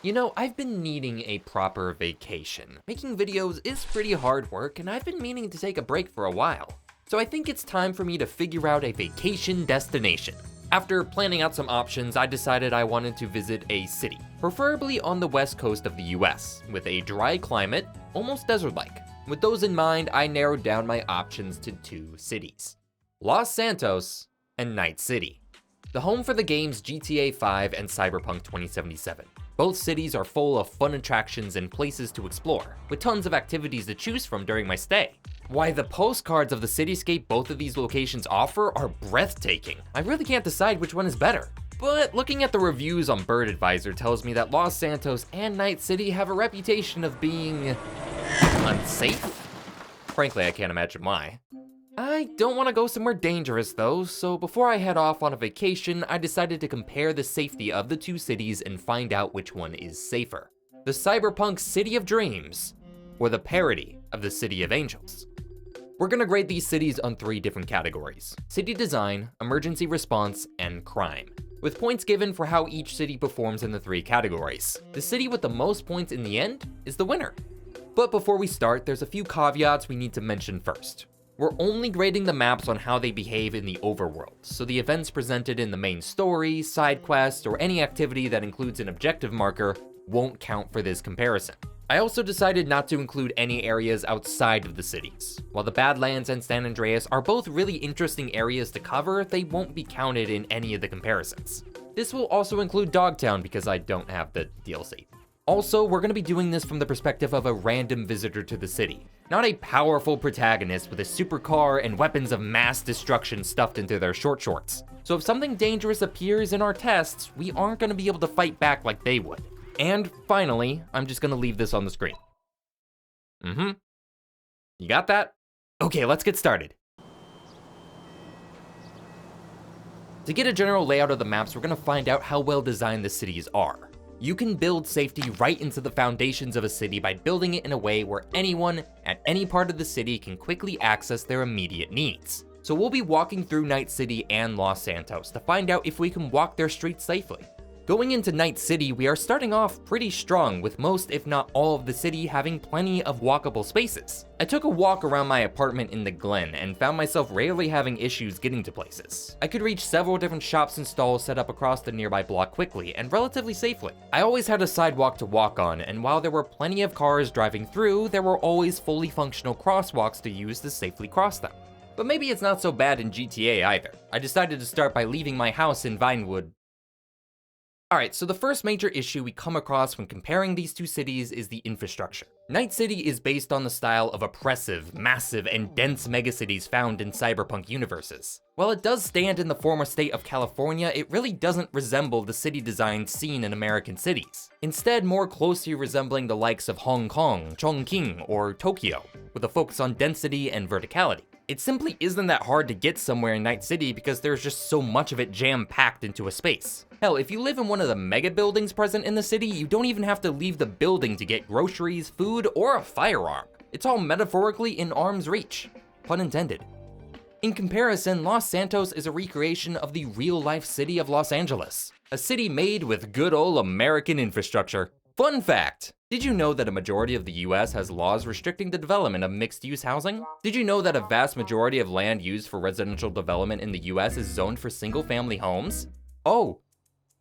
You know, I've been needing a proper vacation. Making videos is pretty hard work, and I've been meaning to take a break for a while. So I think it's time for me to figure out a vacation destination. After planning out some options, I decided I wanted to visit a city, preferably on the west coast of the US, with a dry climate, almost desert-like. With those in mind, I narrowed down my options to two cities: Los Santos and Night City, the home for the games GTA 5 and Cyberpunk 2077. Both cities are full of fun attractions and places to explore, with tons of activities to choose from during my stay. Why, the postcards of the cityscape both of these locations offer are breathtaking. I really can't decide which one is better. But looking at the reviews on Bird Advisor tells me that Los Santos and Night City have a reputation of being unsafe. Frankly, I can't imagine why. I don't want to go somewhere dangerous though, so before I head off on a vacation, I decided to compare the safety of the two cities and find out which one is safer: the cyberpunk City of Dreams, or the parody of the City of Angels. We're gonna grade these cities on 3 different categories: city design, emergency response, and crime, with points given for how each city performs in the 3 categories. The city with the most points in the end is the winner. But before we start, there's a few caveats we need to mention first. We're only grading the maps on how they behave in the overworld, so the events presented in the main story, side quest, or any activity that includes an objective marker won't count for this comparison. I also decided not to include any areas outside of the cities. While the Badlands and San Andreas are both really interesting areas to cover, they won't be counted in any of the comparisons. This will also include Dogtown because I don't have the DLC. Also, we're going to be doing this from the perspective of a random visitor to the city, not a powerful protagonist with a supercar and weapons of mass destruction stuffed into their short shorts. So if something dangerous appears in our tests, we aren't going to be able to fight back like they would. And finally, I'm just going to leave this on the screen. You got that? Okay, let's get started. To get a general layout of the maps, we're going to find out how well designed the cities are. You can build safety right into the foundations of a city by building it in a way where anyone at any part of the city can quickly access their immediate needs. So we'll be walking through Night City and Los Santos to find out if we can walk their streets safely. Going into Night City, we are starting off pretty strong, with most if not all of the city having plenty of walkable spaces. I took a walk around my apartment in the Glen and found myself rarely having issues getting to places. I could reach several different shops and stalls set up across the nearby block quickly and relatively safely. I always had a sidewalk to walk on, and while there were plenty of cars driving through, there were always fully functional crosswalks to use to safely cross them. But maybe it's not so bad in GTA either. I decided to start by leaving my house in Vinewood. Alright, so the first major issue we come across when comparing these two cities is the infrastructure. Night City is based on the style of oppressive, massive, and dense megacities found in cyberpunk universes. While it does stand in the former state of California, it really doesn't resemble the city design seen in American cities. Instead, more closely resembling the likes of Hong Kong, Chongqing, or Tokyo, with a focus on density and verticality. It simply isn't that hard to get somewhere in Night City because there's just so much of it jam-packed into a space. Hell, if you live in one of the mega buildings present in the city, you don't even have to leave the building to get groceries, food, or a firearm. It's all metaphorically in arm's reach. Pun intended. In comparison, Los Santos is a recreation of the real-life city of Los Angeles, a city made with good old American infrastructure. Fun fact! Did you know that a majority of the US has laws restricting the development of mixed-use housing? Did you know that a vast majority of land used for residential development in the US is zoned for single-family homes? Oh,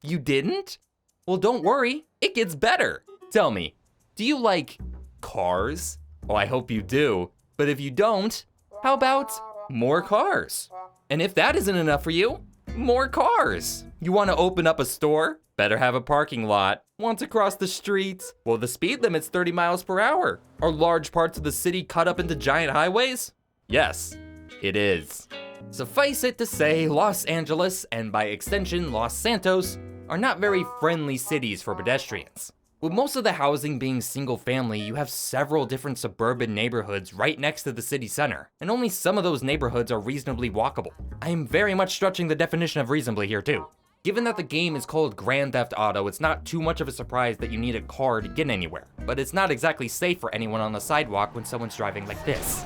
you didn't? Well, don't worry, it gets better. Tell me, do you like cars? Well, I hope you do. But if you don't, how about more cars? And if that isn't enough for you, more cars. You want to open up a store? Better have a parking lot. Want to cross the streets? Well, the speed limit's 30 miles per hour. Are large parts of the city cut up into giant highways? Yes, it is. Suffice it to say, Los Angeles, and by extension Los Santos, are not very friendly cities for pedestrians. With most of the housing being single family, you have several different suburban neighborhoods right next to the city center, and only some of those neighborhoods are reasonably walkable. I am very much stretching the definition of reasonably here too. Given that the game is called Grand Theft Auto, it's not too much of a surprise that you need a car to get anywhere, but it's not exactly safe for anyone on the sidewalk when someone's driving like this.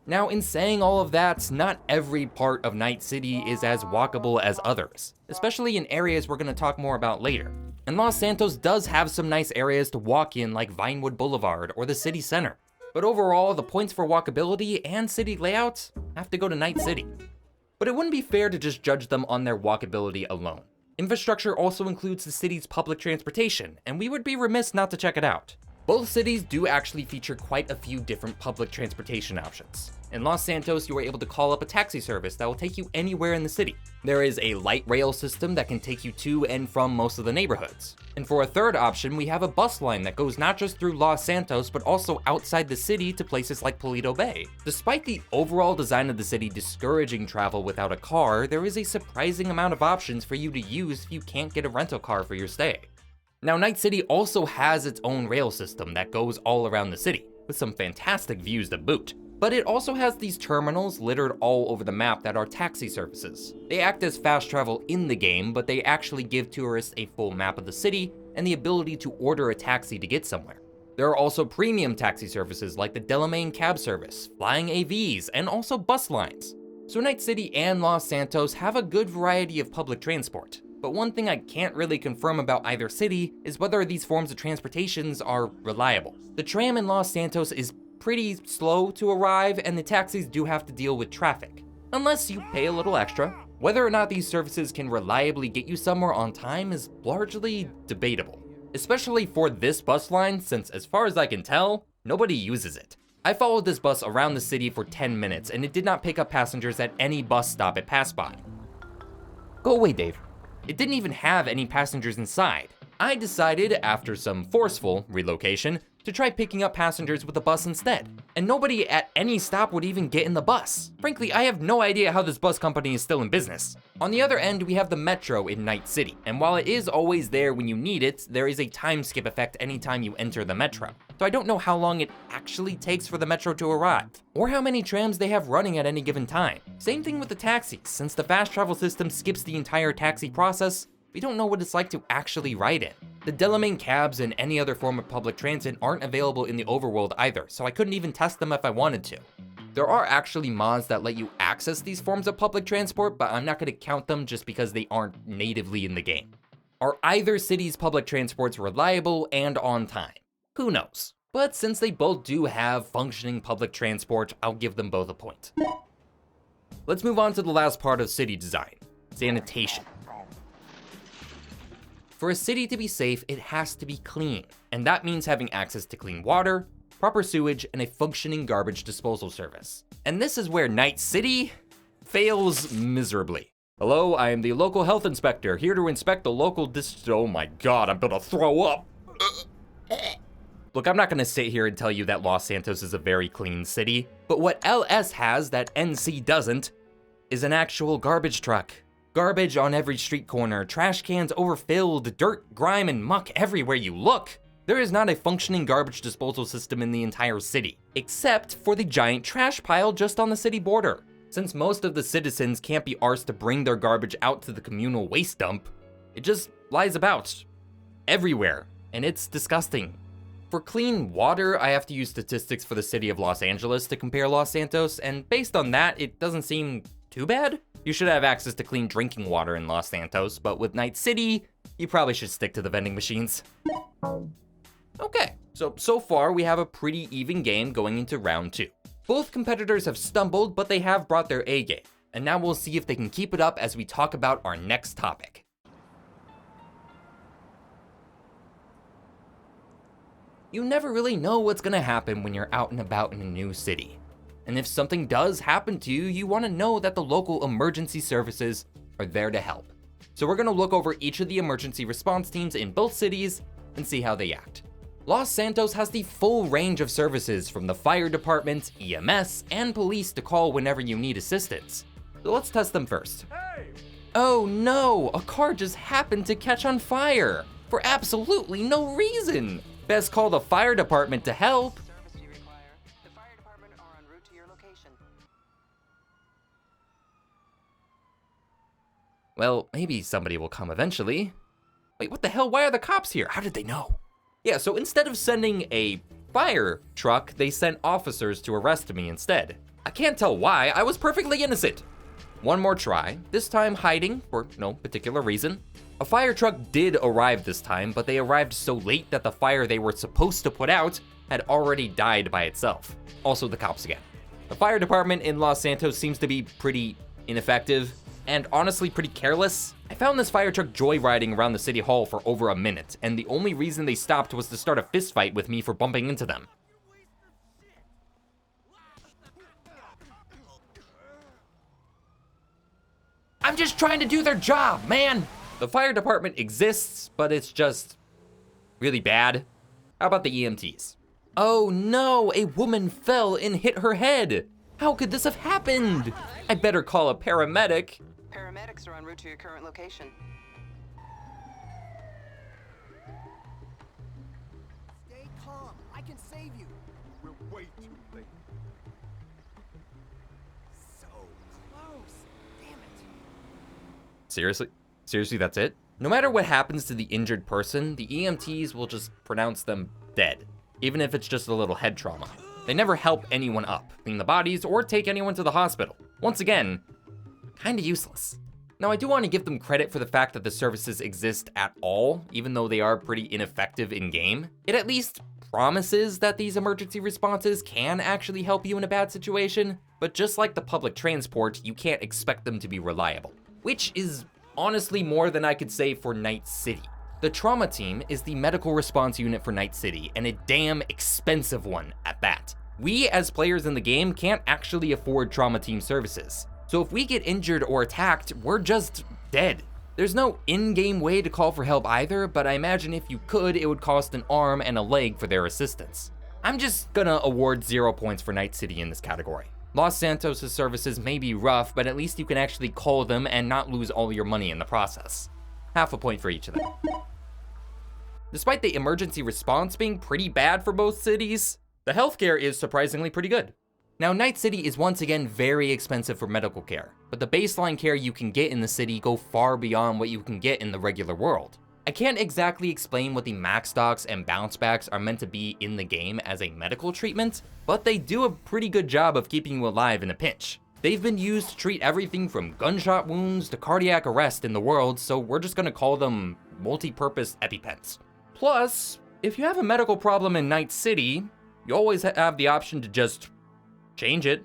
Now, in saying all of that, not every part of Night City is as walkable as others, especially in areas we're going to talk more about later. And Los Santos does have some nice areas to walk in like Vinewood Boulevard or the city center. But overall, the points for walkability and city layouts have to go to Night City. But it wouldn't be fair to just judge them on their walkability alone. Infrastructure also includes the city's public transportation, and we would be remiss not to check it out. Both cities do actually feature quite a few different public transportation options. In Los Santos, you are able to call up a taxi service that will take you anywhere in the city. There is a light rail system that can take you to and from most of the neighborhoods. And for a third option, we have a bus line that goes not just through Los Santos, but also outside the city to places like Paleto Bay. Despite the overall design of the city discouraging travel without a car, there is a surprising amount of options for you to use if you can't get a rental car for your stay. Now, Night City also has its own rail system that goes all around the city, with some fantastic views to boot. But it also has these terminals littered all over the map that are taxi services. They act as fast travel in the game, but they actually give tourists a full map of the city and the ability to order a taxi to get somewhere. There are also premium taxi services like the Delamain cab service, flying AVs, and also bus lines. So Night City and Los Santos have a good variety of public transport. But one thing I can't really confirm about either city is whether these forms of transportations are reliable. The tram in Los Santos is pretty slow to arrive, and the taxis do have to deal with traffic, unless you pay a little extra. Whether or not these services can reliably get you somewhere on time is largely debatable, especially for this bus line, since as far as I can tell, nobody uses it. I followed this bus around the city for 10 minutes, and it did not pick up passengers at any bus stop it passed by. Go away, Dave. It didn't even have any passengers inside. I decided, after some forceful relocation, to try picking up passengers with the bus instead. And nobody at any stop would even get in the bus. Frankly, I have no idea how this bus company is still in business. On the other end, we have the Metro in Night City. And while it is always there when you need it, there is a time skip effect anytime you enter the Metro. So I don't know how long it actually takes for the Metro to arrive, or how many trams they have running at any given time. Same thing with the taxis. Since the fast travel system skips the entire taxi process, we don't know what it's like to actually ride it. The Delamain cabs and any other form of public transit aren't available in the overworld either, so I couldn't even test them if I wanted to. There are actually mods that let you access these forms of public transport, but I'm not going to count them just because they aren't natively in the game. Are either city's public transports reliable and on time? Who knows? But since they both do have functioning public transport, I'll give them both a point. Let's move on to the last part of city design: sanitation. For a city to be safe, it has to be clean, and that means having access to clean water, proper sewage, and a functioning garbage disposal service. And this is where Night City fails miserably. Hello, I am the local health inspector, here to inspect the local oh my god, I'm gonna throw up! Look, I'm not gonna sit here and tell you that Los Santos is a very clean city, but what LS has that NC doesn't is an actual garbage truck. Garbage on every street corner, trash cans overfilled, dirt, grime, and muck everywhere you look. There is not a functioning garbage disposal system in the entire city, except for the giant trash pile just on the city border. Since most of the citizens can't be arsed to bring their garbage out to the communal waste dump, it just lies about everywhere, and it's disgusting. For clean water, I have to use statistics for the city of Los Angeles to compare Los Santos, and based on that, it doesn't seem too bad. You should have access to clean drinking water in Los Santos, but with Night City, you probably should stick to the vending machines. Okay, so far we have a pretty even game going into round 2. Both competitors have stumbled, but they have brought their A game, and now we'll see if they can keep it up as we talk about our next topic. You never really know what's gonna happen when you're out and about in a new city. And if something does happen to you, you want to know that the local emergency services are there to help. So we're going to look over each of the emergency response teams in both cities and see how they act. Los Santos has the full range of services from the fire department, EMS, and police to call whenever you need assistance. So let's test them first. Hey! Oh no, a car just happened to catch on fire for absolutely no reason. Best call the fire department to help. Well, maybe somebody will come eventually. Wait, what the hell? Why are the cops here? How did they know? Yeah, so instead of sending a fire truck, they sent officers to arrest me instead. I can't tell why, I was perfectly innocent. One more try, this time hiding for no particular reason. A fire truck did arrive this time, but they arrived so late that the fire they were supposed to put out had already died by itself. Also the cops again. The fire department in Los Santos seems to be pretty ineffective and honestly pretty careless. I found this fire truck joyriding around the city hall for over a minute, and the only reason they stopped was to start a fist fight with me for bumping into them. I'm just trying to do their job, man! The fire department exists, but it's just really bad. How about the EMTs? Oh no, a woman fell and hit her head. How could this have happened? I better call a paramedic. Paramedics are en route to your current location. Stay calm. I can save you. We're way too late. So close. Damn it. Seriously? Seriously, that's it? No matter what happens to the injured person, the EMTs will just pronounce them dead, even if it's just a little head trauma. They never help anyone up, clean the bodies, or take anyone to the hospital. Once again, kinda useless. Now, I do want to give them credit for the fact that the services exist at all, even though they are pretty ineffective in-game. It at least promises that these emergency responses can actually help you in a bad situation, but just like the public transport, you can't expect them to be reliable. Which is honestly more than I could say for Night City. The trauma team is the medical response unit for Night City, and a damn expensive one at that. We as players in the game can't actually afford trauma team services. So if we get injured or attacked, we're just dead. There's no in-game way to call for help either, but I imagine if you could, it would cost an arm and a leg for their assistance. I'm just gonna award 0 points for Night City in this category. Los Santos' services may be rough, but at least you can actually call them and not lose all your money in the process. Half a point for each of them. Despite the emergency response being pretty bad for both cities, the healthcare is surprisingly pretty good. Now, Night City is once again very expensive for medical care, but the baseline care you can get in the city go far beyond what you can get in the regular world. I can't exactly explain what the max stocks and bounce backs are meant to be in the game as a medical treatment, but they do a pretty good job of keeping you alive in a pinch. They've been used to treat everything from gunshot wounds to cardiac arrest in the world, so we're just gonna call them multi-purpose EpiPens. Plus, if you have a medical problem in Night City, you always have the option to just change it.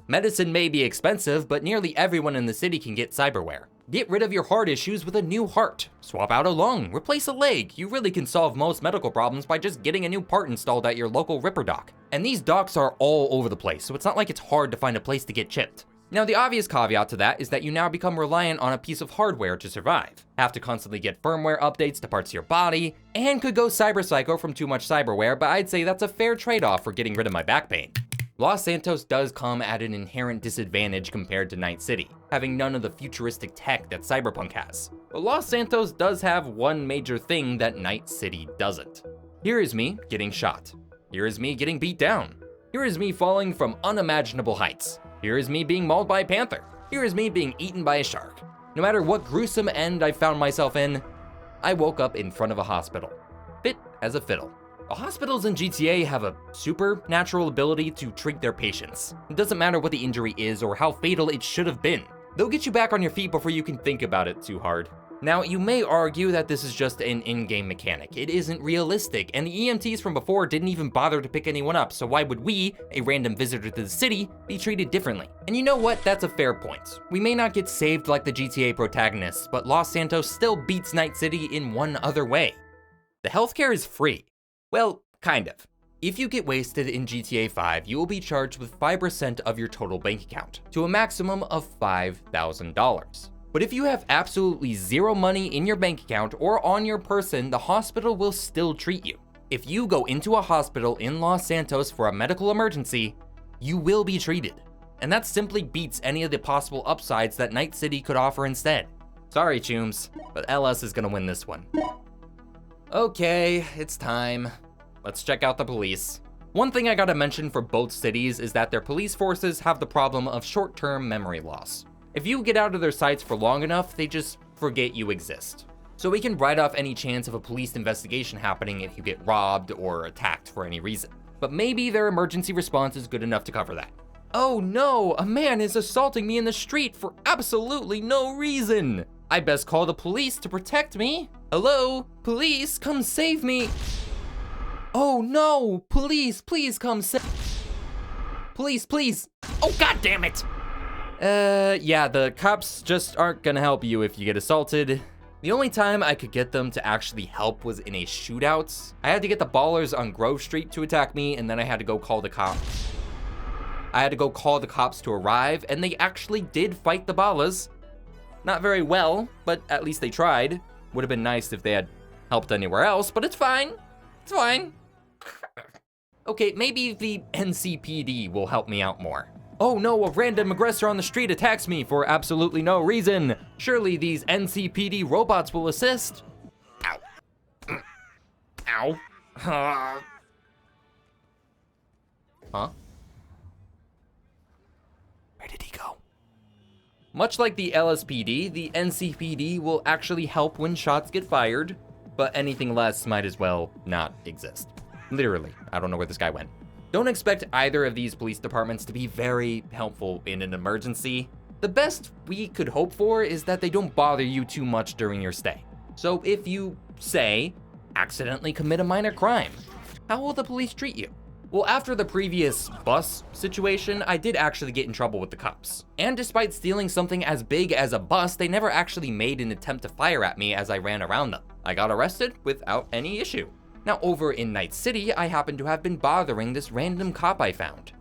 Medicine may be expensive, but nearly everyone in the city can get cyberware. Get rid of your heart issues with a new heart. Swap out a lung, replace a leg. You really can solve most medical problems by just getting a new part installed at your local Ripper dock. And these docks are all over the place, so it's not like it's hard to find a place to get chipped. Now, the obvious caveat to that is that you now become reliant on a piece of hardware to survive. Have to constantly get firmware updates to parts of your body, and could go cyber psycho from too much cyberware, but I'd say that's a fair trade-off for getting rid of my back pain. Los Santos does come at an inherent disadvantage compared to Night City, having none of the futuristic tech that Cyberpunk has. But Los Santos does have one major thing that Night City doesn't. Here is me getting shot. Here is me getting beat down. Here is me falling from unimaginable heights. Here is me being mauled by a panther. Here is me being eaten by a shark. No matter what gruesome end I found myself in, I woke up in front of a hospital, fit as a fiddle. The hospitals in GTA have a supernatural ability to treat their patients. It doesn't matter what the injury is or how fatal it should have been. They'll get you back on your feet before you can think about it too hard. Now, you may argue that this is just an in-game mechanic. It isn't realistic, and the EMTs from before didn't even bother to pick anyone up, so why would we, a random visitor to the city, be treated differently? And you know what? That's a fair point. We may not get saved like the GTA protagonists, but Los Santos still beats Night City in one other way. The healthcare is free. Well, kind of. If you get wasted in GTA 5, you will be charged with 5% of your total bank account, to a maximum of $5,000. But if you have absolutely zero money in your bank account or on your person, the hospital will still treat you. If you go into a hospital in Los Santos for a medical emergency, you will be treated. And that simply beats any of the possible upsides that Night City could offer instead. Sorry, Chooms, but LS is gonna win this one. Okay, it's time. Let's check out the police. One thing I gotta mention for both cities is that their police forces have the problem of short-term memory loss. If you get out of their sights for long enough, they just forget you exist. So we can write off any chance of a police investigation happening if you get robbed or attacked for any reason. But maybe their emergency response is good enough to cover that. Oh no, a man is assaulting me in the street for absolutely no reason. I best call the police to protect me. Hello, police, come save me. Oh no, police, please come save. Police, please. Oh, god damn it. Yeah, the cops just aren't gonna help you if you get assaulted. The only time I could get them to actually help was in a shootout. I had to get the ballers on Grove Street to attack me, and then I had to go call the cops. I had to go call the cops to arrive, and they actually did fight the ballers. Not very well, but at least they tried. Would have been nice if they had helped anywhere else, but it's fine. It's fine. Okay, maybe the NCPD will help me out more. Oh no, a random aggressor on the street attacks me for absolutely no reason. Surely these NCPD robots will assist. Ow. Ow. Huh? Where did he go? Much like the LSPD, the NCPD will actually help when shots get fired, but anything less might as well not exist. Literally, I don't know where this guy went. Don't expect either of these police departments to be very helpful in an emergency. The best we could hope for is that they don't bother you too much during your stay. So if you, say, accidentally commit a minor crime, how will the police treat you? Well, after the previous bus situation, I did actually get in trouble with the cops. And despite stealing something as big as a bus, they never actually made an attempt to fire at me as I ran around them. I got arrested without any issue. Now, over in Night City, I happen to have been bothering this random cop I found.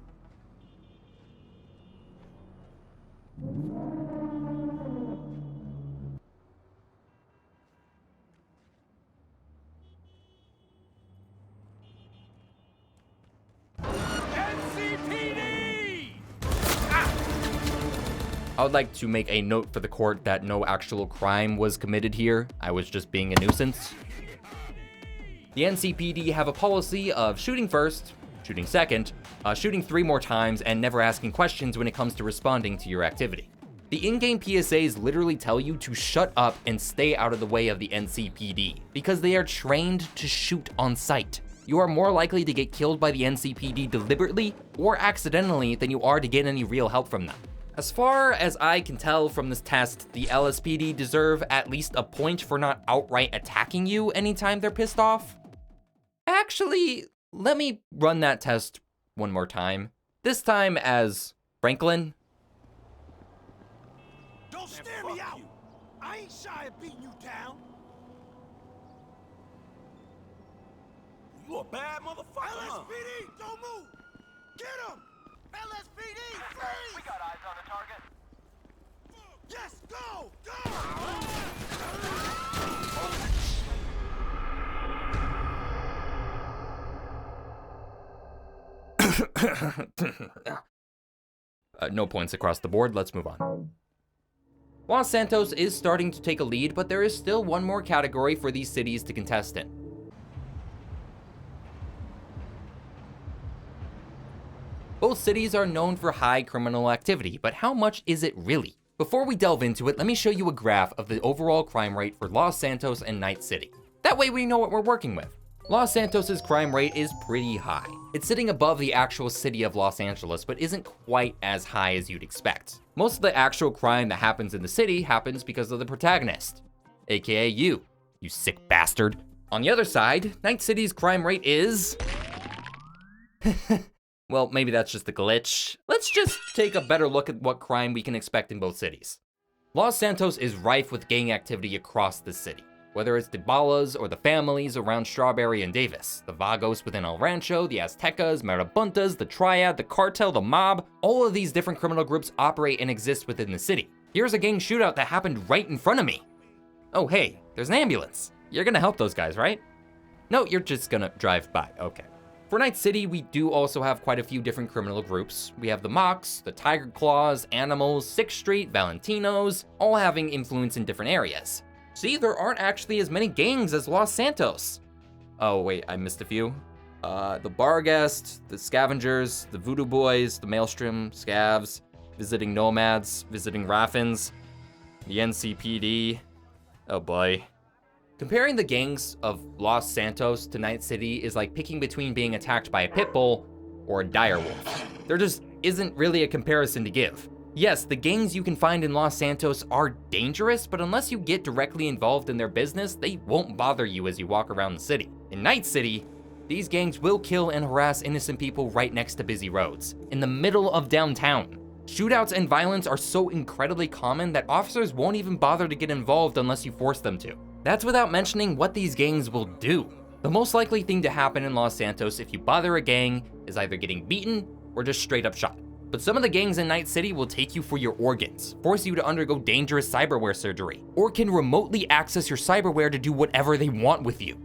NCPD! I would like to make a note for the court that no actual crime was committed here. I was just being a nuisance. The NCPD have a policy of shooting first, shooting second, shooting 3 more times, and never asking questions when it comes to responding to your activity. The in-game PSAs literally tell you to shut up and stay out of the way of the NCPD, because they are trained to shoot on sight. You are more likely to get killed by the NCPD deliberately or accidentally than you are to get any real help from them. As far as I can tell from this test, the LSPD deserve at least a point for not outright attacking you anytime they're pissed off. Actually, let me run that test one more time. This time as Franklin. Don't stare me out! I ain't shy of beating you down! You a bad motherfucker, huh? LSPD, don't move! Get him! LSPD, freeze! We got eyes on the target. Yes, go! Go! No points across the board, let's move on. Los Santos is starting to take a lead, but there is still one more category for these cities to contest in. Both cities are known for high criminal activity, but how much is it really? Before we delve into it, let me show you a graph of the overall crime rate for Los Santos and Night City. That way we know what we're working with. Los Santos's crime rate is pretty high. It's sitting above the actual city of Los Angeles, but isn't quite as high as you'd expect. Most of the actual crime that happens in the city happens because of the protagonist, aka you sick bastard. On the other side, Night City's crime rate is... Well, maybe that's just a glitch. Let's just take a better look at what crime we can expect in both cities. Los Santos is rife with gang activity across the city. Whether it's the Ballas or the families around Strawberry and Davis, the Vagos within El Rancho, the Aztecas, Marabuntas, the Triad, the Cartel, the Mob, all of these different criminal groups operate and exist within the city. Here's a gang shootout that happened right in front of me. Oh hey, there's an ambulance. You're gonna help those guys, right? No, you're just gonna drive by, okay. For Night City, we do also have quite a few different criminal groups. We have the Mocs, the Tiger Claws, Animals, 6th Street, Valentinos, all having influence in different areas. See, there aren't actually as many gangs as Los Santos. Oh wait, I missed a few. The Barghest, the Scavengers, the Voodoo Boys, the Maelstrom, Scavs, Visiting Nomads, Visiting Raffins, the NCPD. Oh boy. Comparing the gangs of Los Santos to Night City is like picking between being attacked by a pit bull or a dire wolf. They're just isn't really a comparison to give. Yes, the gangs you can find in Los Santos are dangerous, but unless you get directly involved in their business, they won't bother you as you walk around the city. In Night City, these gangs will kill and harass innocent people right next to busy roads, in the middle of downtown. Shootouts and violence are so incredibly common that officers won't even bother to get involved unless you force them to. That's without mentioning what these gangs will do. The most likely thing to happen in Los Santos if you bother a gang is either getting beaten or just straight up shot. But some of the gangs in Night City will take you for your organs, force you to undergo dangerous cyberware surgery, or can remotely access your cyberware to do whatever they want with you.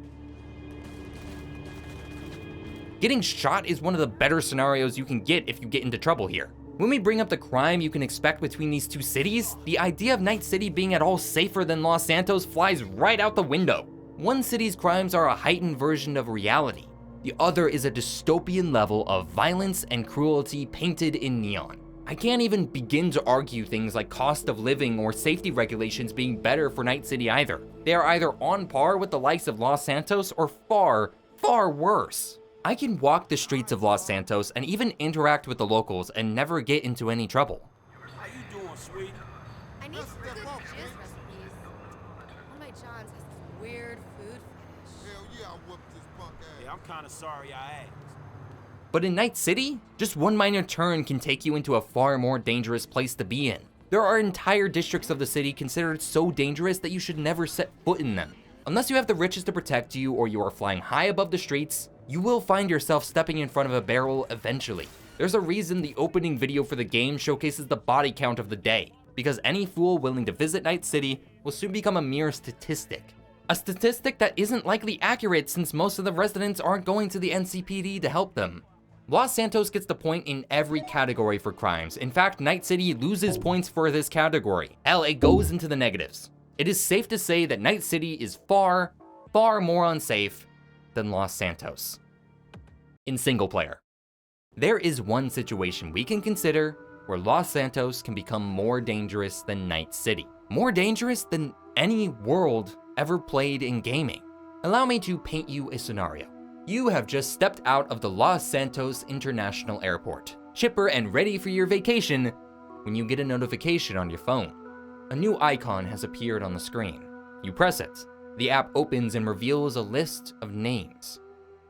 Getting shot is one of the better scenarios you can get if you get into trouble here. When we bring up the crime you can expect between these two cities, the idea of Night City being at all safer than Los Santos flies right out the window. One city's crimes are a heightened version of reality. The other is a dystopian level of violence and cruelty painted in neon. I can't even begin to argue things like cost of living or safety regulations being better for Night City either. They are either on par with the likes of Los Santos or far, far worse. I can walk the streets of Los Santos and even interact with the locals and never get into any trouble. How you doing, sweet? I need some good jizz recipes. One of my Johns has this weird food fetish. Hell yeah, I whooped this punk ass. Yeah, I'm kind of sorry I asked. But in Night City, just one minor turn can take you into a far more dangerous place to be in. There are entire districts of the city considered so dangerous that you should never set foot in them. Unless you have the riches to protect you or you are flying high above the streets, you will find yourself stepping in front of a barrel eventually. There's a reason the opening video for the game showcases the body count of the day, because any fool willing to visit Night City will soon become a mere statistic. A statistic that isn't likely accurate since most of the residents aren't going to the NCPD to help them. Los Santos gets the point in every category for crimes. In fact, Night City loses points for this category. Hell, it goes into the negatives. It is safe to say that Night City is far, far more unsafe than Los Santos. In single player, there is one situation we can consider where Los Santos can become more dangerous than Night City. More dangerous than any world ever played in gaming. Allow me to paint you a scenario. You have just stepped out of the Los Santos International Airport, chipper and ready for your vacation, when you get a notification on your phone. A new icon has appeared on the screen. You press it. The app opens and reveals a list of names.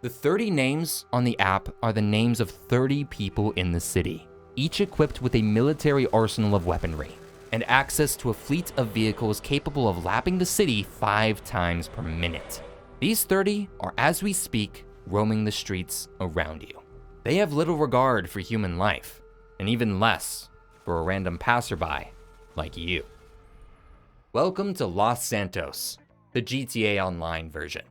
The 30 names on the app are the names of 30 people in the city, each equipped with a military arsenal of weaponry and access to a fleet of vehicles capable of lapping the city 5 times per minute. These 30 are, as we speak, roaming the streets around you. They have little regard for human life, and even less for a random passerby like you. Welcome to Los Santos, the GTA Online version.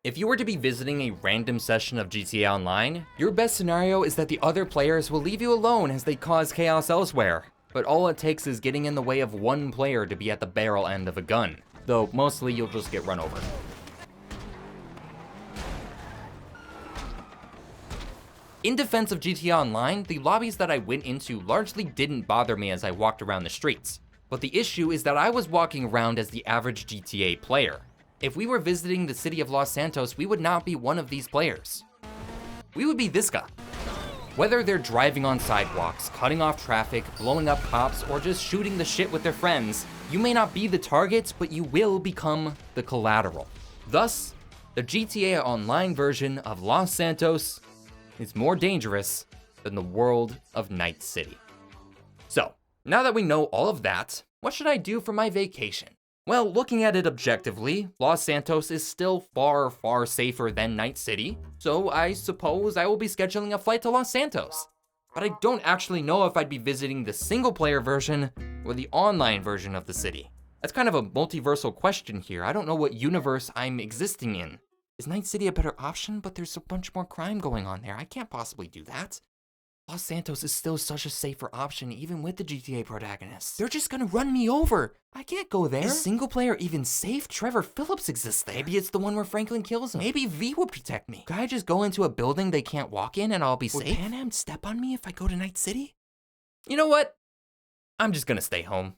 If you were to be visiting a random session of GTA Online, your best scenario is that the other players will leave you alone as they cause chaos elsewhere. But all it takes is getting in the way of one player to be at the barrel end of a gun, though mostly you'll just get run over. In defense of GTA Online, the lobbies that I went into largely didn't bother me as I walked around the streets. But the issue is that I was walking around as the average GTA player. If we were visiting the city of Los Santos, we would not be one of these players. We would be this guy. Whether they're driving on sidewalks, cutting off traffic, blowing up cops, or just shooting the shit with their friends, you may not be the target, but you will become the collateral. Thus, the GTA Online version of Los Santos is more dangerous than the world of Night City. So, now that we know all of that, what should I do for my vacation? Well, looking at it objectively, Los Santos is still far, far safer than Night City, so I suppose I will be scheduling a flight to Los Santos. But I don't actually know if I'd be visiting the single-player version or the online version of the city. That's kind of a multiversal question here. I don't know what universe I'm existing in. Is Night City a better option? But there's a bunch more crime going on there. I can't possibly do that. Los Santos is still such a safer option even with the GTA protagonists. They're just gonna run me over. I can't go there. Is single player even safe? Trevor Phillips exists there. Maybe it's the one where Franklin kills him. Maybe V will protect me. Could I just go into a building they can't walk in and I'll be safe? Would Pan Am step on me if I go to Night City? You know what? I'm just gonna stay home.